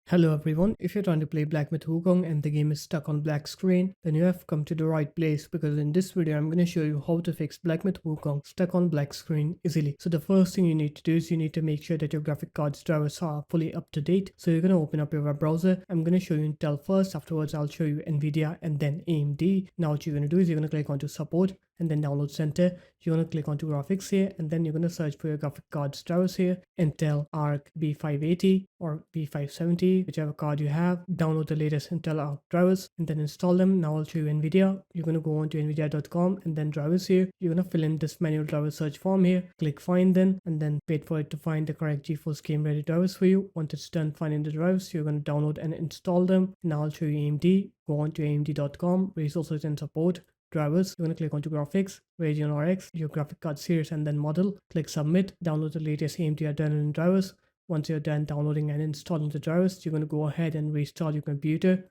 Hello everyone, if you're trying to play Black Myth Wukong and the game is stuck on black screen, then you have come to the right place because in this video I'm going to show you how to fix Black Myth Wukong stuck on black screen easily. So the first thing you need to do is you need to make sure that your graphic card's drivers are fully up to date. So you're going to open up your web browser. I'm going to show you Intel first, afterwards I'll show you Nvidia and then AMD. Now what you're going to do is you're going to click onto support and then download center. You're going to click onto graphics here and then you're going to search for your graphic card's drivers here, Intel Arc B580 or B570, whichever card you have. Download the latest Intel Arc drivers and then install them. Now I'll show you Nvidia. You're going to go on to nvidia.com and then drivers here. You're going to fill in this manual driver search form here, click find then, and then wait for it to find the correct GeForce game ready drivers for you. Once it's done finding the drivers, you're going to download and install them. Now I'll show you AMD. Go on to amd.com, resources and support, drivers. You're going to click onto graphics, Radeon RX, your graphic card series and then model. Click submit, download the latest AMD adrenaline drivers. Once you're done downloading and installing the drivers, you're going to go ahead and restart your computer.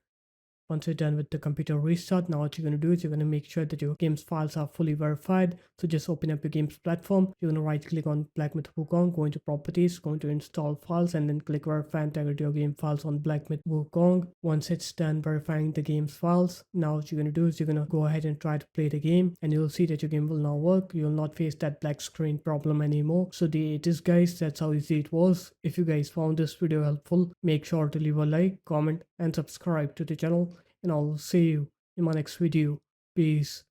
Once you're done with the computer restart, now what you're going to do is you're going to make sure that your games files are fully verified. So just open up your games platform. You're going to right click on Black Myth Wukong, go into properties, go into install files, and then click verify integrity of game files on Black Myth Wukong. Once it's done verifying the game's files, now what you're going to do is you're going to go ahead and try to play the game, and you'll see that your game will now work. You'll not face that black screen problem anymore. So it is, guys, that's how easy it was. If you guys found this video helpful, make sure to leave a like, comment, and subscribe to the channel. And I'll see you in my next video. Peace.